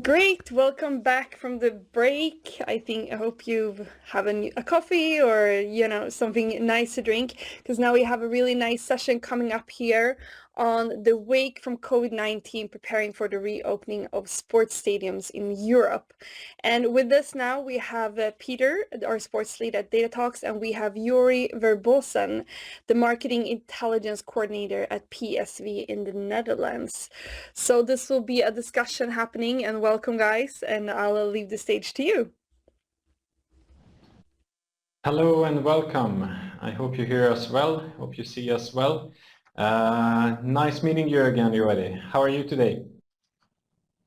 Great, welcome back from the break. I hope you've have a coffee or something nice to drink, because now we have a really nice session coming up here on the wake from COVID-19, preparing for the reopening of sports stadiums in Europe. And with us now we have Peter, our sports lead at Data Talks, and we have Joeri Verbossen, the marketing intelligence coordinator at PSV in the Netherlands. So this will be a discussion happening, and welcome guys, and I'll leave the stage to you. Hello and welcome. I hope you hear us well, hope you see us well. Nice meeting you again, Joeri. How are you today?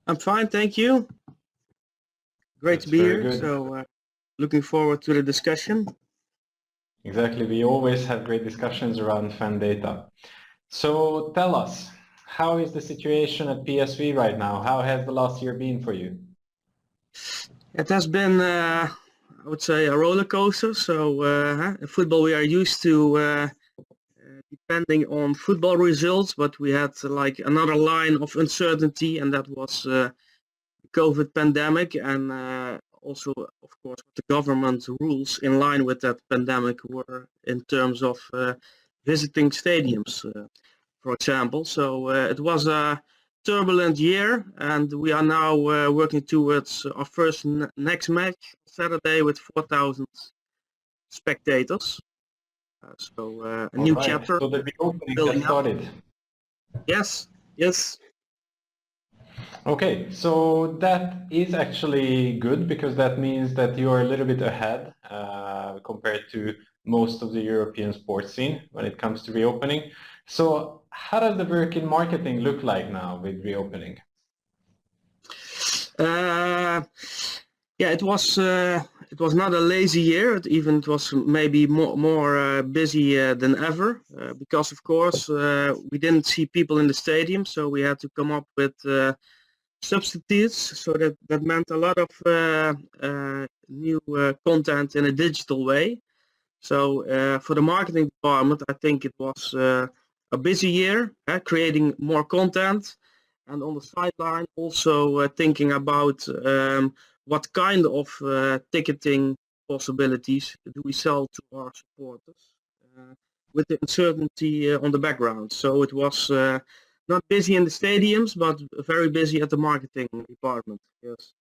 I'm fine, thank you. Great to be here, good. so looking forward to the discussion. Exactly, we always have great discussions around fan data. So tell us, how is the situation at PSV right now? How has the last year been for you? It has been, I would say, a roller coaster. So in football we are used to depending on football results, but we had like another line of uncertainty, and that was the COVID pandemic, and also, of course, what the government rules in line with that pandemic were in terms of visiting stadiums, for example. So it was a turbulent year, and we are now working towards our first next match Saturday with 4,000 spectators. So a new chapter. So the reopening has started. Yes, yes. Okay, so that is actually good, because that means that you are a little bit ahead compared to most of the European sports scene when it comes to reopening. So how does the work in marketing look like now with reopening? Yeah, it was not a lazy year. It was maybe more busy than ever, because of course we didn't see people in the stadium, so we had to come up with substitutes. So that meant a lot of new content in a digital way. So for the marketing department, I think it was a busy year, creating more content, and on the sideline also thinking about what kind of ticketing possibilities do we sell to our supporters with the uncertainty on the background. So it was not busy in the stadiums, but very busy at the marketing department. Yes.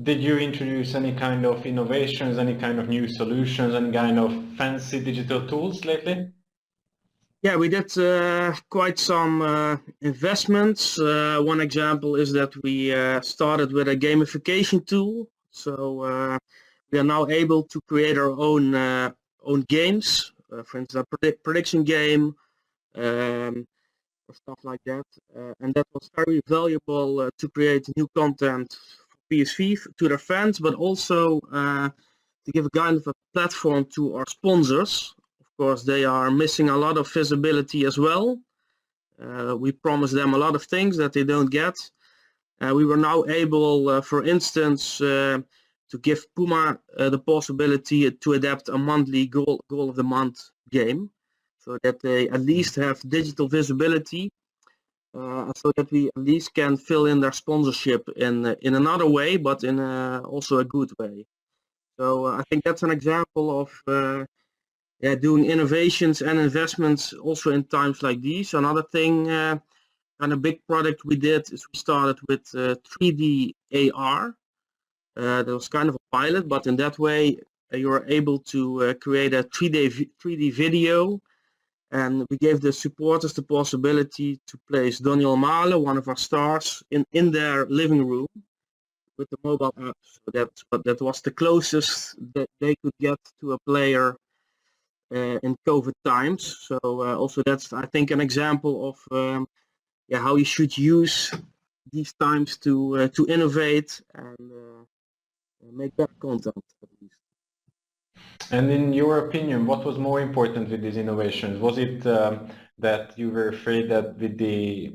Did you introduce any kind of innovations, any kind of new solutions, any kind of fancy digital tools lately? Yeah, we did quite some investments. One example is that we started with a gamification tool. So we are now able to create our own games, for instance, a prediction game, or stuff like that. And that was very valuable to create new content for PSV to their fans, but also to give a kind of a platform to our sponsors. Of course, they are missing a lot of visibility as well. We promised them a lot of things that they don't get. We were now able, for instance, to give Puma the possibility to adapt a monthly goal of the month game, so that they at least have digital visibility, so that we at least can fill in their sponsorship in another way, but in also a good way. So I think that's an example of doing innovations and investments also in times like these. Another thing, kind of big product we did is we started with 3D AR. That was kind of a pilot, but in that way you are able to create a 3D video, and we gave the supporters the possibility to place Daniel Malen, one of our stars, in their living room with the mobile app. So that was the closest that they could get to a player in COVID times. So also that's, I think, an example of how you should use these times to innovate and make better content, at least. And in your opinion, what was more important with these innovations? Was it that you were afraid that with the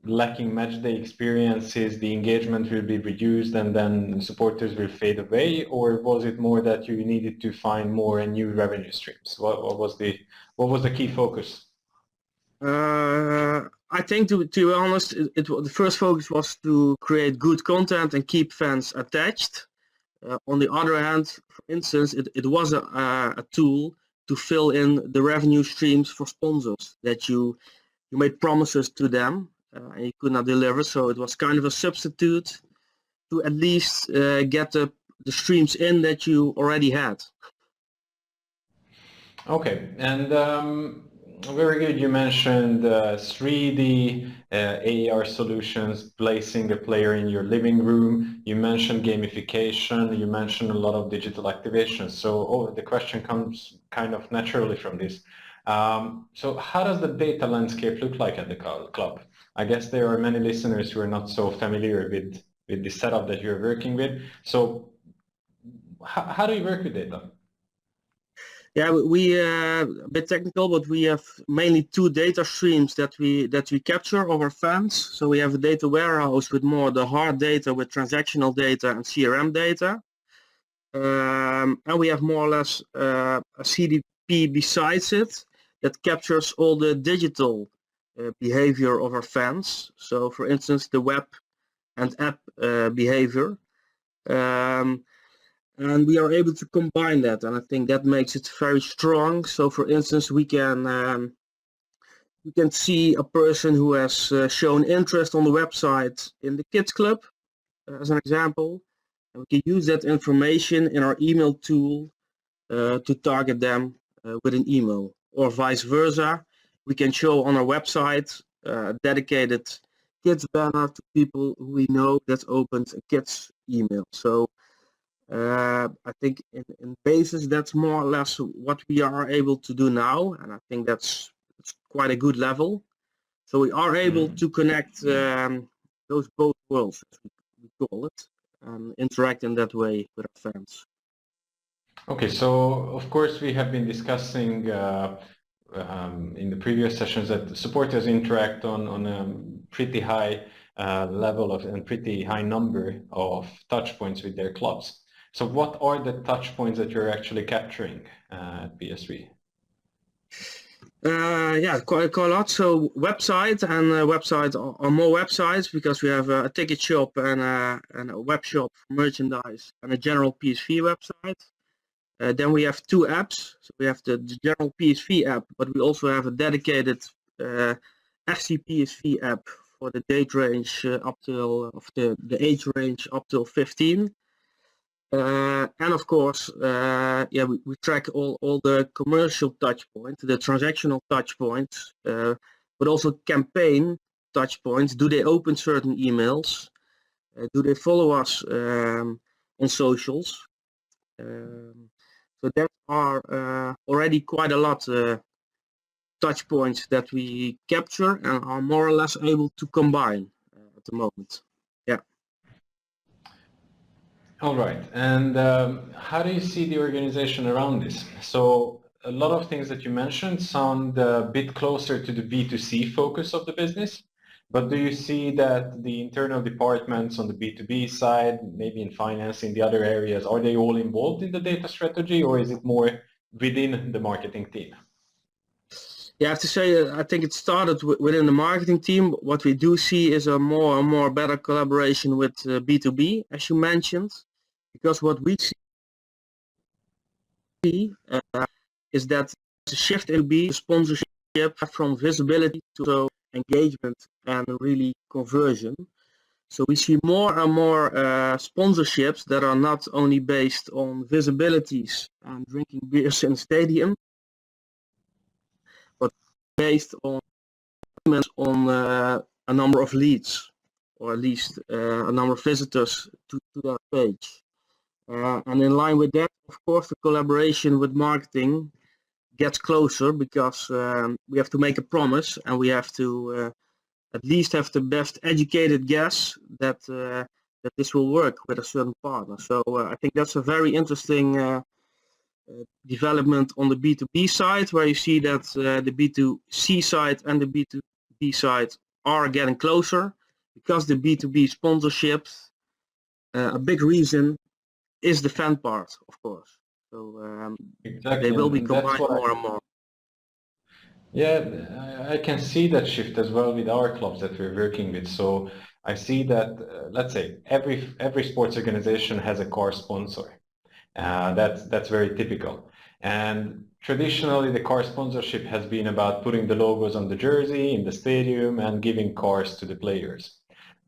lacking match day experiences, the engagement will be reduced and then supporters will fade away? Or was it more that you needed to find more and new revenue streams? What was the key focus? I think to be honest, the first focus was to create good content and keep fans attached. On the other hand, for instance, it was a tool to fill in the revenue streams for sponsors that you made promises to them and you could not deliver. So it was kind of a substitute to at least get the streams in that you already had. Okay, and very good. You mentioned 3D AR solutions, placing the player in your living room. You mentioned gamification. You mentioned a lot of digital activation. So the question comes kind of naturally from this. So how does the data landscape look like at the club? I guess there are many listeners who are not so familiar with the setup that you're working with. So how do you work with data? Yeah, we a bit technical, but we have mainly two data streams that we capture of our fans. So we have a data warehouse with more the hard data with transactional data and CRM data, and we have more or less a CDP besides it that captures all the digital behavior of our fans. So, for instance, the web and app behavior. And we are able to combine that, and I think that makes it very strong. So, for instance, we can see a person who has shown interest on the website in the kids club, as an example, and we can use that information in our email tool to target them with an email, or vice versa. We can show on our website a dedicated kids banner to people who we know that opened a kids email. So. I think in basis that's more or less what we are able to do now, and I think that's quite a good level. So we are able to connect those both worlds, as we call it, and interact in that way with our fans. Okay, so of course we have been discussing in the previous sessions that supporters interact on a pretty high level of and pretty high number of touch points with their clubs. So what are the touch points that you're actually capturing at PSV? Yeah, quite a lot. So website and website are more websites because we have a ticket shop and a web shop for merchandise and a general PSV website. Then we have two apps. So we have the general PSV app, but we also have a dedicated FC PSV app for the date range up till of the age range up till 15. And of course, yeah, we track all the commercial touch points, the transactional touch points, but also campaign touch points. Do they open certain emails? Do they follow us on socials? So there are already quite a lot touch points that we capture and are more or less able to combine at the moment. Yeah. All right, and how do you see the organization around this? So a lot of things that you mentioned sound a bit closer to the B2C focus of the business, but do you see that the internal departments on the B2B side, maybe in finance, in the other areas, are they all involved in the data strategy, or is it more within the marketing team? Yeah, I have to say, I think it started within the marketing team. What we do see is a more and more better collaboration with B2B, as you mentioned, because what we see is that the shift in B sponsorship from visibility to engagement and really conversion. So we see more and more sponsorships that are not only based on visibilities and drinking beers in stadium, but based on a number of leads, or at least a number of visitors to their page. And in line with that, of course, the collaboration with marketing gets closer because we have to make a promise and we have to at least have the best educated guess that that this will work with a certain partner. So I think that's a very interesting development on the B2B side, where you see that the B2C side and the B2B side are getting closer, because the B2B sponsorships, a big reason is the fan part, of course. So Exactly, they will be and that's combined more and more. Yeah, I can see that shift as well with our clubs that we're working with. So I see that, let's say, every sports organization has a car sponsor. That's very typical. And traditionally, the car sponsorship has been about putting the logos on the jersey in the stadium and giving cars to the players.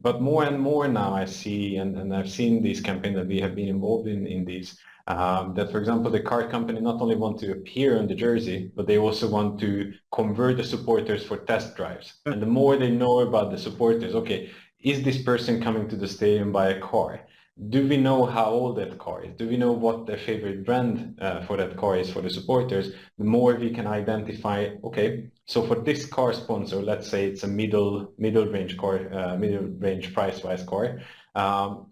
But more and more now I see, and I've seen these campaigns that we have been involved in these, that, for example, the car company not only want to appear on the jersey, but they also want to convert the supporters for test drives. And the more they know about the supporters, okay, is this person coming to the stadium by a car? Do we know how old that car is? Do we know what their favorite brand for that car is for the supporters? The more we can identify, okay, so for this car sponsor, let's say it's a middle range car, middle range price-wise car,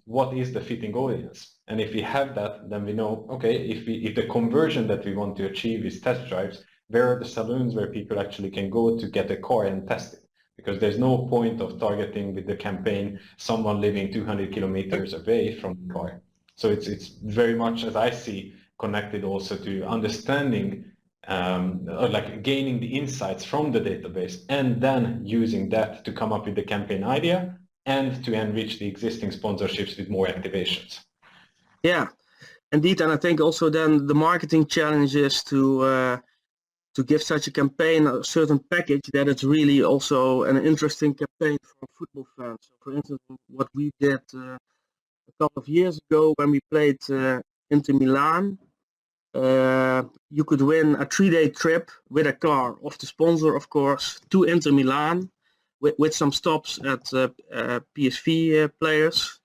what is the fitting audience? And if we have that, then we know, okay, if the conversion that we want to achieve is test drives, where are the saloons where people actually can go to get a car and test it? Because there's no point of targeting with the campaign someone living 200 kilometers away from the car. So it's very much, as I see, connected also to understanding or like gaining the insights from the database and then using that to come up with the campaign idea and to enrich the existing sponsorships with more activations. Yeah, indeed, and I think also then the marketing challenge is to give such a campaign a certain package that it's really also an interesting campaign for football fans. So for instance, what we did a couple of years ago when we played Inter Milan, you could win a 3-day trip with a car of the sponsor, of course, to Inter Milan with some stops at PSV players.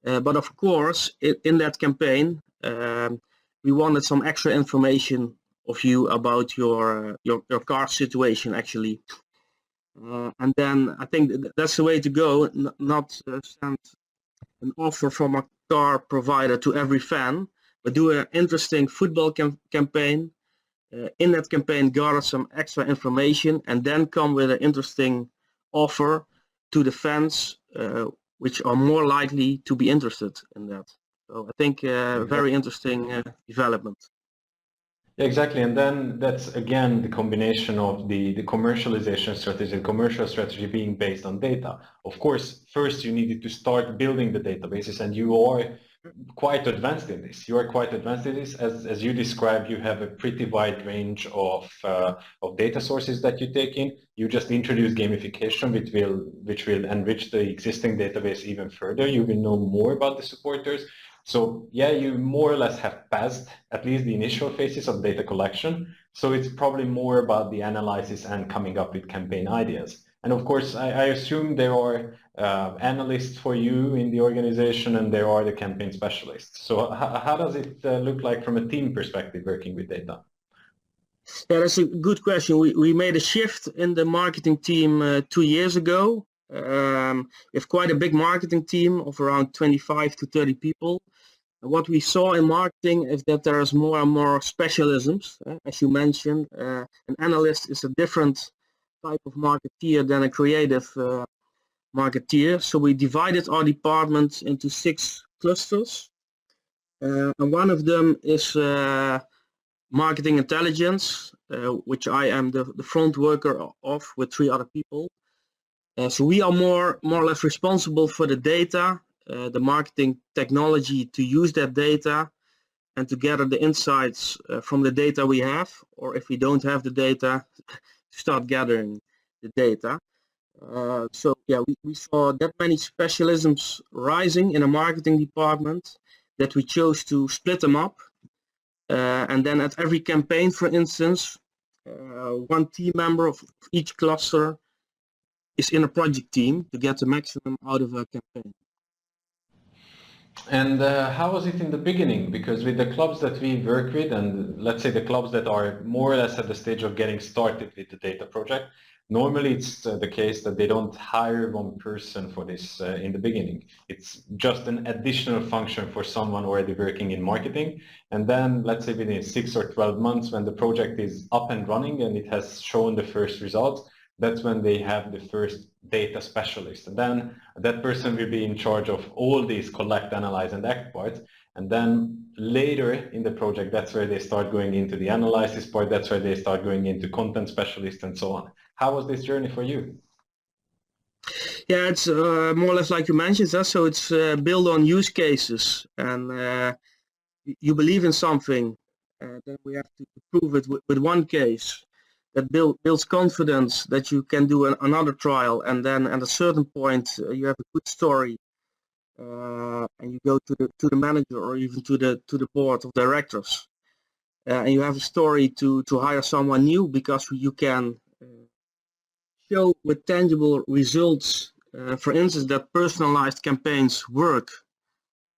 But of course, in that campaign, we wanted some extra information of you about your car situation actually. And then I think that's the way to go, not send an offer from a car provider to every fan, but do an interesting football campaign. In that campaign, gather some extra information and then come with an interesting offer to the fans, which are more likely to be interested in that. So I think very interesting development. Exactly, and then that's again the combination of the commercialization strategy, the commercial strategy being based on data. Of course, first you needed to start building the databases, and you are quite advanced in this. You are quite advanced in this. As you described, you have a pretty wide range of data sources that you take in. You just introduce gamification, which will enrich the existing database even further. You will know more about the supporters. So yeah, you more or less have passed at least the initial phases of data collection. So it's probably more about the analysis and coming up with campaign ideas. And of course, I assume there are analysts for you in the organization and there are the campaign specialists. So how does it look like from a team perspective working with data? Yeah, that's a good question. We made a shift in the marketing team 2 years ago. We have quite a big marketing team of around 25 to 30 people. What we saw in marketing is that there's more and more specialisms. As you mentioned, an analyst is a different type of marketeer than a creative marketeer. So we divided our departments into 6 clusters. And one of them is marketing intelligence, which I am the front worker of with 3 other people. So we are more or less responsible for the data, the marketing technology to use that data and to gather the insights from the data we have, or if we don't have the data, start gathering the data. So yeah, we saw that many specialisms rising in a marketing department that we chose to split them up. And then at every campaign, for instance, one team member of each cluster is in a project team to get the maximum out of a campaign. And how was it in the beginning? Because with the clubs that we work with, and let's say the clubs that are more or less at the stage of getting started with the data project, normally it's the case that they don't hire one person for this in the beginning. It's just an additional function for someone already working in marketing. And then let's say within 6 or 12 months when the project is up and running and it has shown the first results, that's when they have the first data specialist. And then that person will be in charge of all these collect, analyze, and act parts. And then later in the project, that's where they start going into the analysis part. That's where they start going into content specialists and so on. How was this journey for you? Yeah, it's more or less like you mentioned. So it's built on use cases, and you believe in something. Then we have to prove it with one case that builds confidence that you can do another trial, and then at a certain point you have a good story, and you go to the manager or even to the board of directors, and you have a story to hire someone new because you can show with tangible results, for instance, that personalized campaigns work.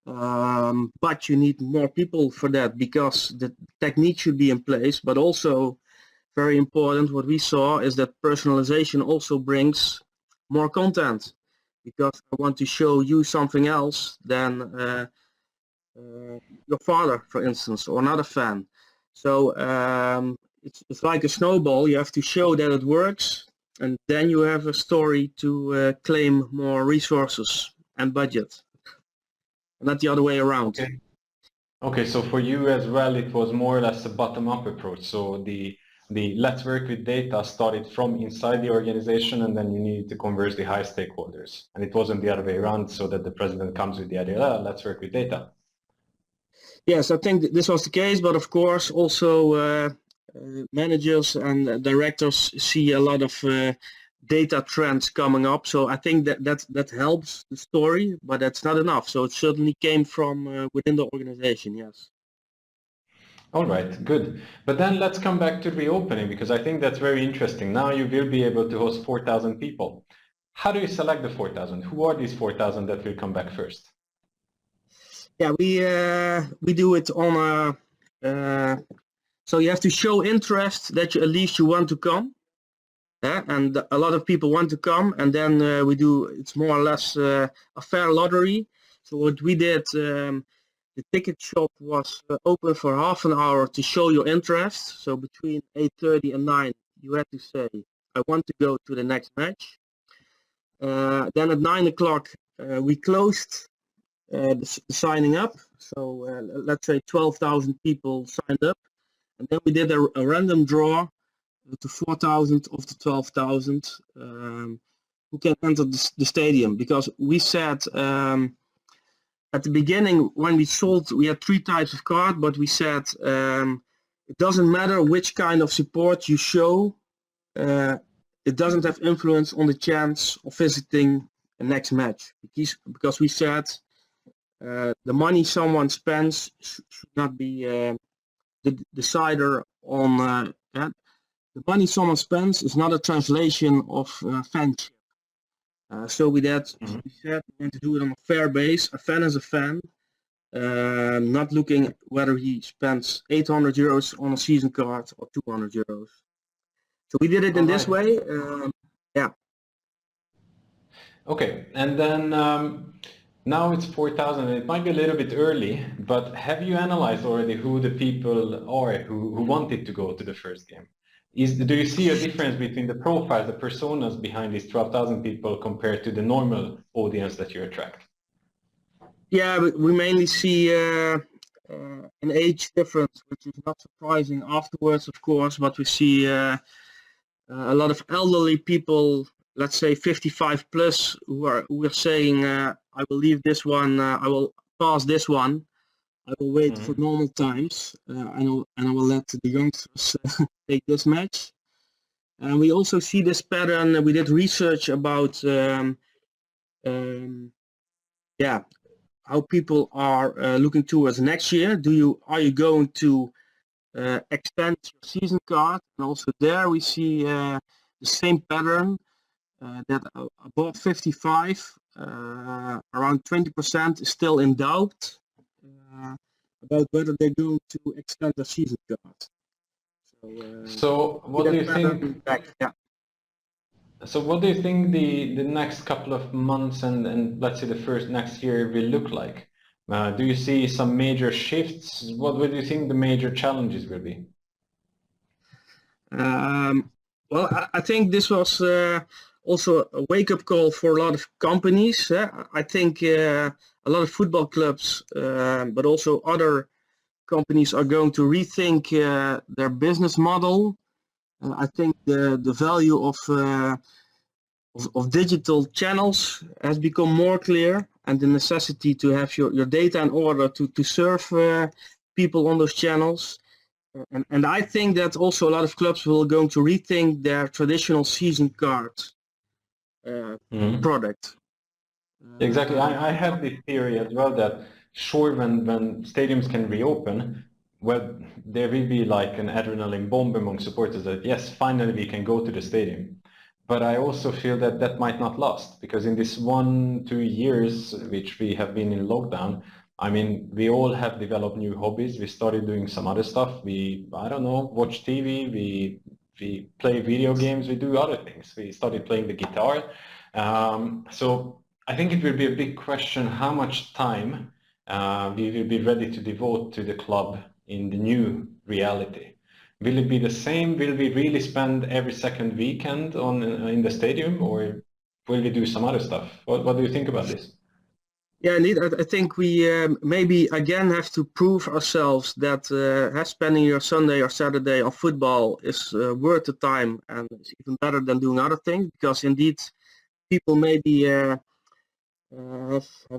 But you need more people for that because the technique should be in place. But also very important, what we saw is that personalization also brings more content, because I want to show you something else than your father, for instance, or another fan. So it's like a snowball. You have to show that it works, and then you have a story to claim more resources and budget. Not the other way around. Okay, so for you as well, it was more or less a bottom-up approach. So the let's work with data started from inside the organization, and then you needed to converge the high stakeholders. And it wasn't the other way around, so that the president comes with the idea, let's work with data. Yes, I think this was the case, but of course also managers and directors see a lot of data trends coming up, so I think that helps the story, but that's not enough. So it certainly came from within the organization. Yes. All right, good. But then let's come back to reopening, because I think that's very interesting. Now you will be able to host 4,000 people. How do you select the 4,000? Who are these 4,000 that will come back first? Yeah, we do it on so you have to show interest that at least you want to come. And a lot of people want to come, and then we do, it's more or less a fair lottery. So what we did, the ticket shop was open for half an hour to show your interest. So between 8:30 and 9 you had to say, I want to go to the next match. Then at 9 o'clock we closed the signing up. So let's say 12,000 people signed up, and then we did a random draw to 4,000 of the 12,000 who can enter the stadium, because we said at the beginning when we sold, we had 3 types of card, but we said it doesn't matter which kind of support you show, it doesn't have influence on the chance of visiting the next match, because we said the money someone spends should not be the decider on the money someone spends is not a translation of fanship. So we said we want to do it on a fair base. A fan is a fan, not looking whether he spends 800 euros on a season card or 200 euros. So we did it in this way. Yeah. Okay, and then now it's 4,000. It might be a little bit early, but have you analyzed already who the people are who wanted to go to the first game? Do you see a difference between the profiles, the personas behind these 12,000 people compared to the normal audience that you attract? Yeah, we mainly see an age difference, which is not surprising afterwards, of course, but we see a lot of elderly people, let's say 55 plus, who are saying, I will leave this one, I will pass this one, I will wait for normal times, and I will let the youngsters take this match. And we also see this pattern. We did research about how people are looking towards next year. Are you going to extend your season card? And also there we see the same pattern, that above 55, around 20% is still in doubt about whether they're going to extend their season card. So what do you think? So what do you think the next couple of months and let's say the next year will look like? Do you see some major shifts? What do you think the major challenges will be? Well, I think this was also a wake-up call for a lot of companies. I think a lot of football clubs, but also other companies are going to rethink their business model. I think the value of digital channels has become more clear, and the necessity to have your data in order to serve people on those channels. And I think that also a lot of clubs will going to rethink their traditional season card product. Exactly. I have this theory as well that sure, when stadiums can reopen, well, there will be like an adrenaline bomb among supporters that yes, finally we can go to the stadium. But I also feel that that might not last, because in this 1-2 years which we have been in lockdown, I mean, we all have developed new hobbies. We started doing some other stuff. I don't know, watch TV, we play video games, we do other things. We started playing the guitar. So I think it will be a big question how much time we will be ready to devote to the club in the new reality. Will it be the same? Will we really spend every second weekend in the stadium, or will we do some other stuff? What do you think about this? Yeah, indeed. I think we maybe again have to prove ourselves that spending your Sunday or Saturday on football is worth the time, and it's even better than doing other things, because indeed people maybe have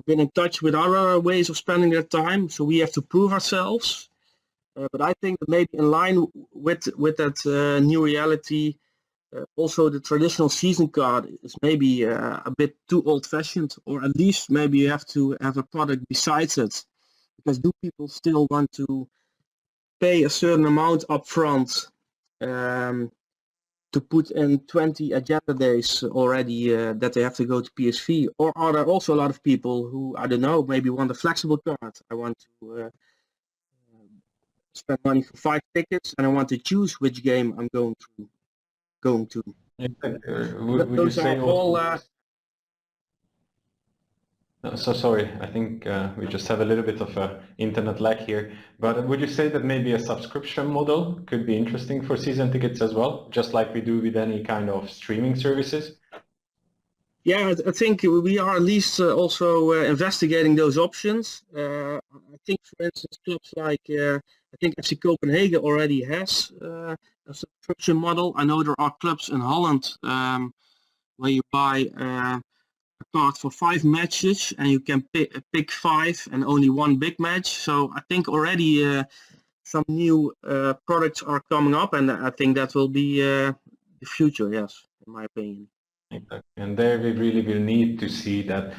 been in touch with other ways of spending their time, so we have to prove ourselves. But I think that maybe in line with that new reality, also the traditional season card is maybe a bit too old-fashioned, or at least maybe you have to have a product besides it. Because do people still want to pay a certain amount up front to put in 20 agenda days already that they have to go to PSV? Or are there also a lot of people who, I don't know, maybe want a flexible card? I want to spend money for 5 tickets and I want to choose which game I'm going to. Would you say all? So sorry, I think we just have a little bit of a internet lag here. But would you say that maybe a subscription model could be interesting for season tickets as well, just like we do with any kind of streaming services? Yeah, I think we are at least also investigating those options. I think, for instance, clubs like I think FC Copenhagen already has a subscription model. I know there are clubs in Holland where you buy a card for 5 matches and you can pick 5 and only 1 big match. So I think already some new products are coming up, and I think that will be the future, yes, in my opinion. Exactly. And there we really will need to see that,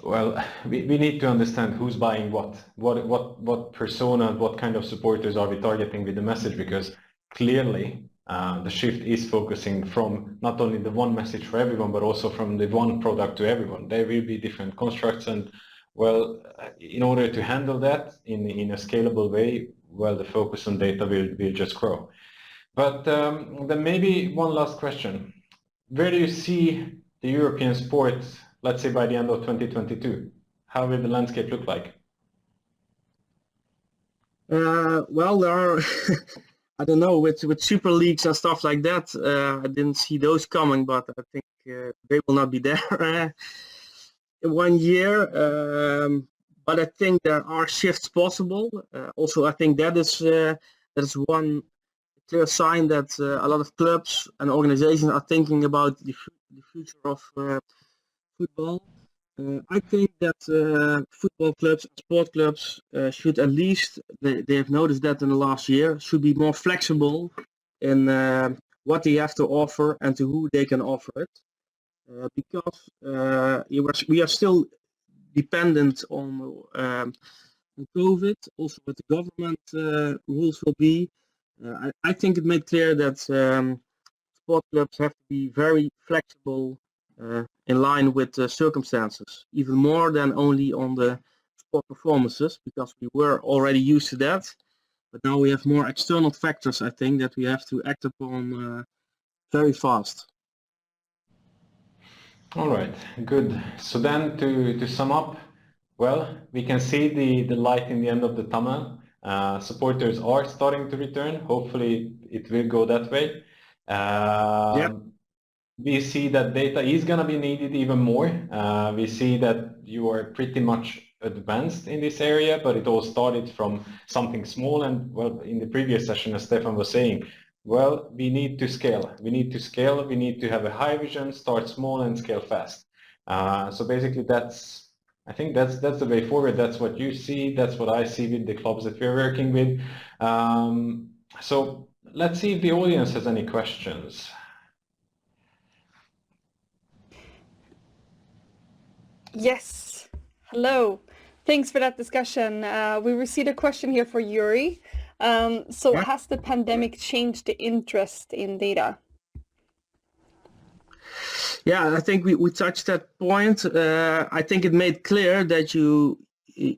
well, we need to understand who's buying what persona, what kind of supporters are we targeting with the message, because clearly the shift is focusing from not only the one message for everyone, but also from the one product to everyone. There will be different constructs, and well, in order to handle that in a scalable way, well, the focus on data will just grow. But then maybe one last question. Where do you see the European sports, let's say by the end of 2022? How will the landscape look like? Well, there are, I don't know, with super leagues and stuff like that, I didn't see those coming, but I think they will not be there in 1 year. But I think there are shifts possible. Also, I think that is one clear sign that a lot of clubs and organizations are thinking about the future of football. I think that football clubs and sport clubs should at least, they have noticed that in the last year, should be more flexible in what they have to offer and to who they can offer it. Because we are still dependent on COVID, also what the government rules will be. I think it made clear that sport clubs have to be very flexible in line with the circumstances, even more than only on the sport performances, because we were already used to that. But now we have more external factors, I think, that we have to act upon very fast. All right, good. So then to sum up, well, we can see the light in the end of the tunnel. Supporters are starting to return. Hopefully it will go that way. we see that data is going to be needed even more. We see that you are pretty much advanced in this area, but it all started from something small. And well, in the previous session, as Stefan was saying, well, we need to scale. We need to scale. We need to have a high vision, start small and scale fast. So basically I think that's the way forward. That's what you see. That's what I see with the clubs that we're working with. So let's see if the audience has any questions. Yes. Hello. Thanks for that discussion. We received a question here for Joeri. So Yeah. has the pandemic changed the interest in data? Yeah, I think we touched that point. I think it made clear that you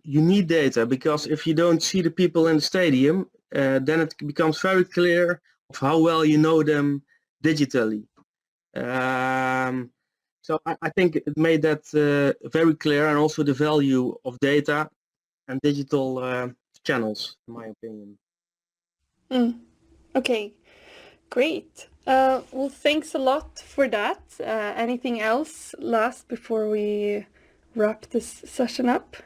need data, because if you don't see the people in the stadium, then it becomes very clear of how well you know them digitally. So I think it made that very clear, and also the value of data and digital channels, in my opinion. Okay, great. Well, thanks a lot for that. Anything else last before we wrap this session up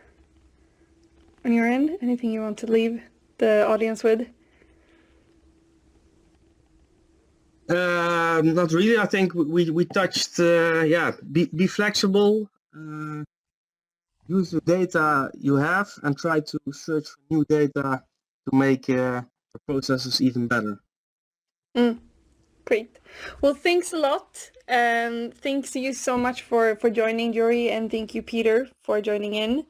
on your end? Anything you want to leave the audience with? Not really. I think we touched, be flexible, use the data you have, and try to search for new data to make the processes even better. Great. Well, thanks a lot. Thanks to you so much for joining, Joeri, and thank you, Peter, for joining in.